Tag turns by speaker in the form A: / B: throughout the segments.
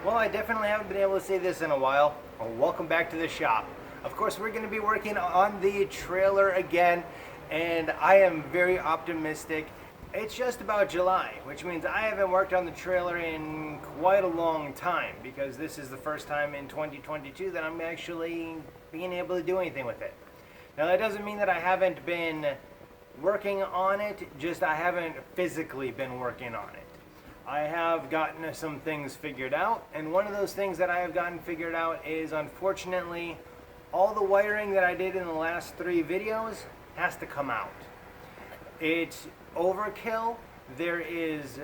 A: Well, I definitely haven't been able to say this in a while. Well, welcome back to the shop. Of course, we're going to be working on the trailer again, and I am very optimistic. It's just about July, which means I haven't worked on the trailer in quite a long time, because this is the first time in 2022 that I'm actually being able to do anything with it. Now, that doesn't mean that I haven't been working on it, just I haven't physically been working on it. I have gotten some things figured out, and one of those things that I have gotten figured out is, unfortunately, all the wiring that I did in the last 3 videos has to come out. It's overkill. There is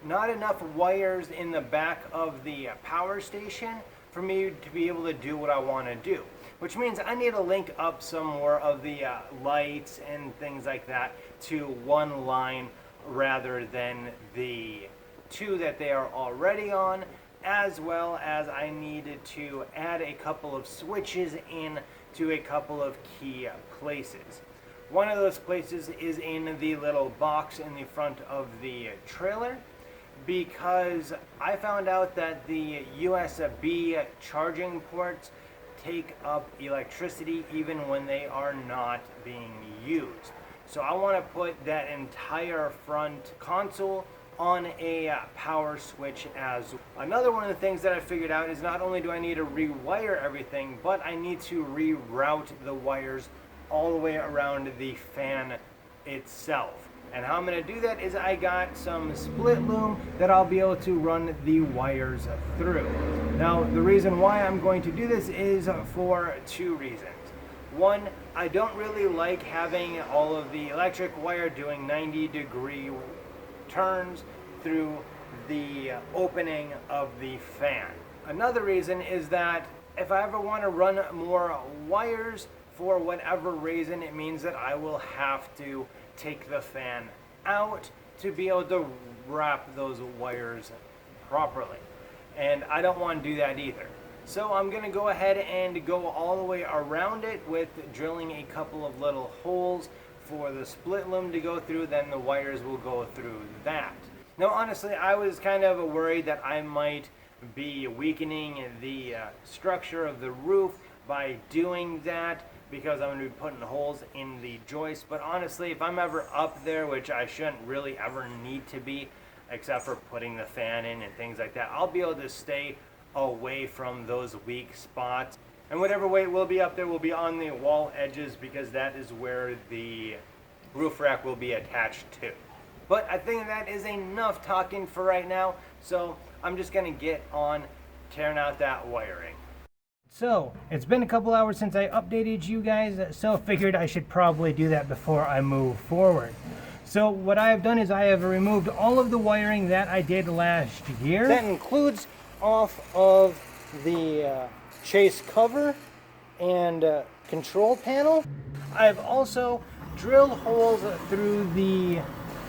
A: not enough wires in the back of the power station for me to be able to do what I want to do, which means I need to link up some more of the lights and things like that to one line rather than the 2 that they are already on, as well as I needed to add a couple of switches in to a couple of key places. One of those places is in the little box in the front of the trailer, because I found out that the USB charging ports take up electricity even when they are not being used. So I want to put that entire front console on a power switch as well. Another one of the things that I figured out is not only do I need to rewire everything, but I need to reroute the wires all the way around the fan itself. And how I'm going to do that is I got some split loom that I'll be able to run the wires through. Now, the reason why I'm going to do this is for 2 reasons. One, I don't really like having all of the electric wire doing 90-degree turns through the opening of the fan. Another reason is that if I ever want to run more wires, for whatever reason, it means that I will have to take the fan out to be able to wrap those wires properly. And I don't want to do that either. So I'm going to go ahead and go all the way around it with drilling a couple of little holes for the split loom to go through, then the wires will go through that. Now, honestly, I was kind of worried that I might be weakening the structure of the roof by doing that, because I'm going to be putting holes in the joist. But honestly, if I'm ever up there, which I shouldn't really ever need to be, except for putting the fan in and things like that, I'll be able to stay away from those weak spots. And whatever weight will be up there will be on the wall edges, because that is where the roof rack will be attached to. But I think that is enough talking for right now, so I'm just going to get on tearing out that wiring. So, it's been a couple hours since I updated you guys, so figured I should probably do that before I move forward. So what I have done is I have removed all of the wiring that I did last year. That includes off of the chase cover and control panel. I've also drilled holes through the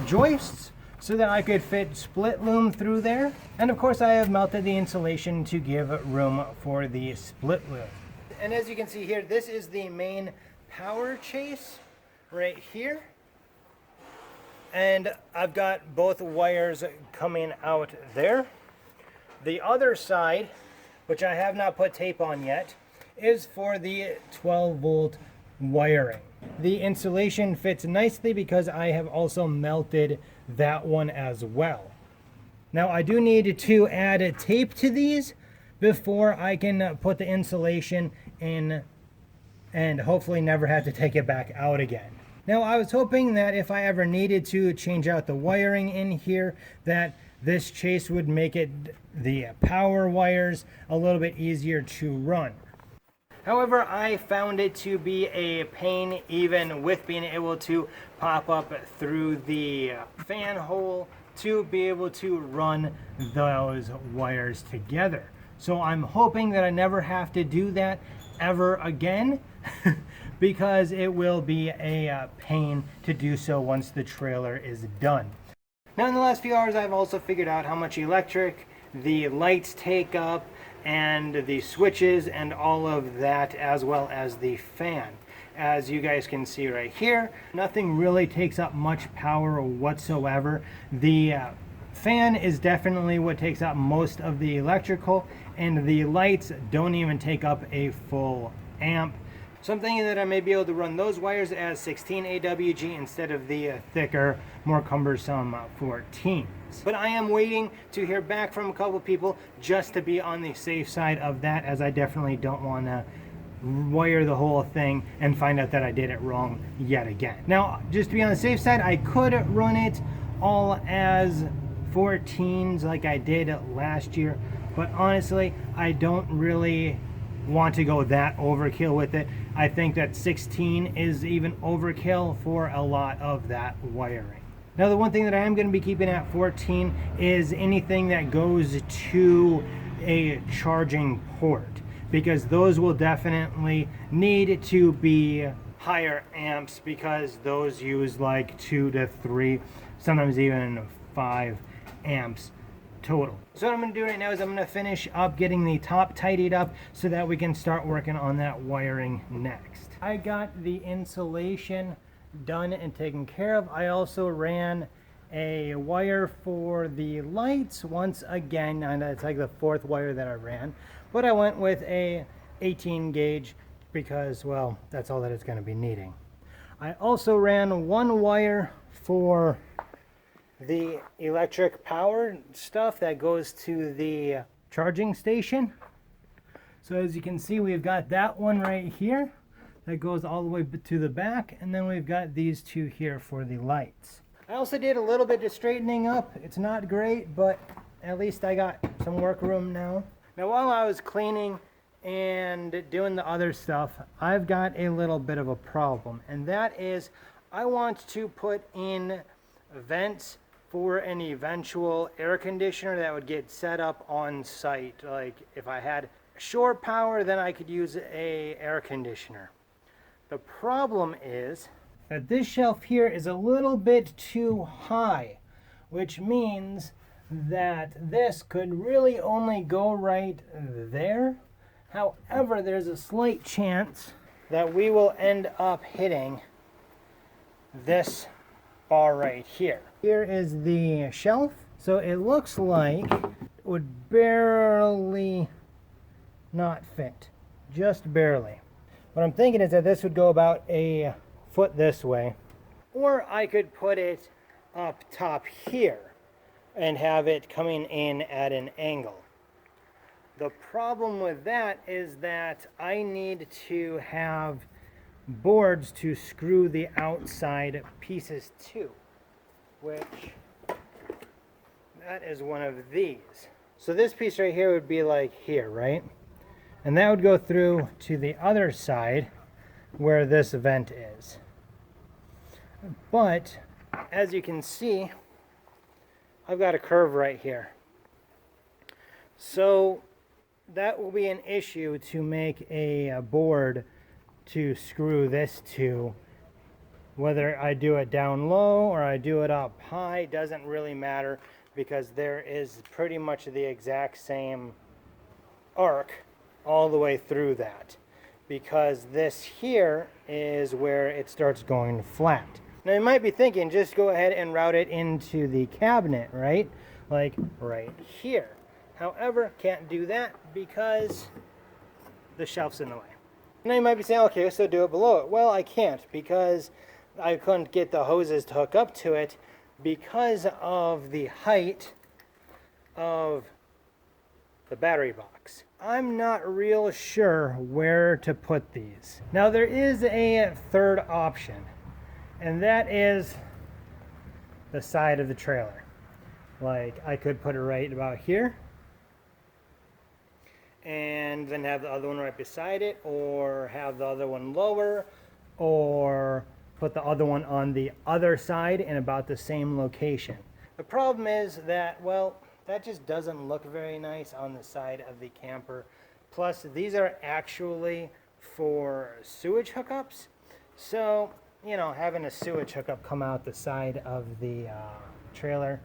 A: joists so that I could fit split loom through there. And of course I have melted the insulation to give room for the split loom. And as you can see here, this is the main power chase right here. And I've got both wires coming out there. The other side, which I have not put tape on yet, is for the 12-volt wiring. The insulation fits nicely because I have also melted that one as well. Now I do need to add tape to these before I can put the insulation in and hopefully never have to take it back out again. Now I was hoping that if I ever needed to change out the wiring in here, that this chase would make it the power wires a little bit easier to run. However, I found it to be a pain even with being able to pop up through the fan hole to be able to run those wires together. So I'm hoping that I never have to do that ever again because it will be a pain to do so once the trailer is done. Now in the last few hours I've also figured out how much electric the lights take up and the switches and all of that, as well as the fan. As you guys can see right here, nothing really takes up much power whatsoever. The fan is definitely what takes up most of the electrical, and the lights don't even take up a full amp. So I'm thinking that I may be able to run those wires as 16 AWG instead of the thicker, more cumbersome 14s. But I am waiting to hear back from a couple people just to be on the safe side of that, as I definitely don't want to wire the whole thing and find out that I did it wrong yet again. Now, just to be on the safe side, I could run it all as 14s like I did last year, but honestly, I don't really want to go that overkill with it. I think that 16 is even overkill for a lot of that wiring. Now, the one thing that I am going to be keeping at 14 is anything that goes to a charging port, because those will definitely need to be higher amps, because those use like 2 to 3, sometimes even 5 amps total. So what I'm going to do right now is I'm going to finish up getting the top tidied up so that we can start working on that wiring next. I got the insulation done and taken care of. I also ran a wire for the lights once again, and it's like the 4th wire that I ran, but I went with a 18 gauge because, well, that's all that it's going to be needing. I also ran one wire for the electric power stuff that goes to the charging station. So as you can see, we've got that one right here that goes all the way to the back, and then we've got these two here for the lights. I also did a little bit of straightening up. It's not great, but at least I got some work room now. Now, while I was cleaning and doing the other stuff, I've got a little bit of a problem, and that is I want to put in vents for an eventual air conditioner that would get set up on site. Like if I had shore power, then I could use a air conditioner. The problem is that this shelf here is a little bit too high, which means that this could really only go right there. However, there's a slight chance that we will end up hitting this bar right here. Here is the shelf. So it looks like it would barely not fit, just barely. What I'm thinking is that this would go about a foot this way, or I could put it up top here and have it coming in at an angle. The problem with that is that I need to have boards to screw the outside pieces to, which that is one of these. So this piece right here would be like here, right? And that would go through to the other side where this vent is. But as you can see, I've got a curve right here. So that will be an issue to make a board to screw this to. Whether I do it down low or I do it up high doesn't really matter, because there is pretty much the exact same arc all the way through that, because this here is where it starts going flat. Now you might be thinking, just go ahead and route it into the cabinet, right? Like right here. However, can't do that because the shelf's in the way. Now you might be saying, okay, so do it below it. Well, I can't, because I couldn't get the hoses to hook up to it because of the height of the battery box. I'm not real sure where to put these. Now there is a third option, and that is the side of the trailer. Like I could put it right about here, and then have the other one right beside it, or have the other one lower, or put the other one on the other side in about the same location. The problem is that, well, that just doesn't look very nice on the side of the camper. Plus, these are actually for sewage hookups. So, you know, having a sewage hookup come out the side of the trailer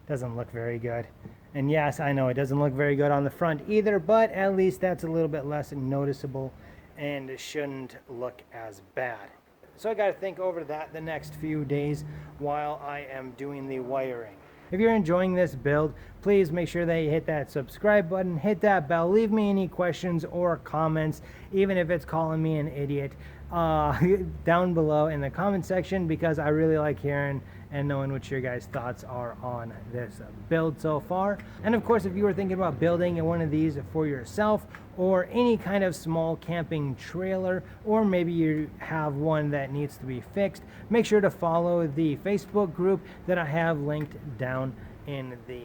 A: doesn't look very good. And yes, I know it doesn't look very good on the front either, but at least that's a little bit less noticeable and it shouldn't look as bad. So I got to think over that the next few days while I am doing the wiring. If you're enjoying this build, please make sure that you hit that subscribe button, hit that bell, leave me any questions or comments, even if it's calling me an idiot, down below in the comment section, because I really like hearing and knowing what your guys' thoughts are on this build so far. And of course, if you were thinking about building one of these for yourself or any kind of small camping trailer, or maybe you have one that needs to be fixed, make sure to follow the Facebook group that I have linked down in the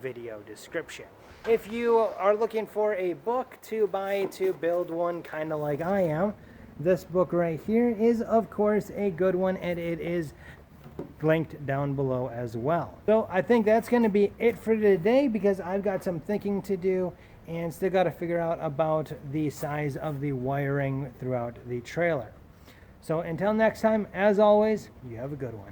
A: video description. If you are looking for a book to buy to build one kind of like I am, this book right here is of course a good one, and it is linked down below as well. So I think that's going to be it for today, because I've got some thinking to do and still got to figure out about the size of the wiring throughout the trailer. So until next time, as always, you have a good one.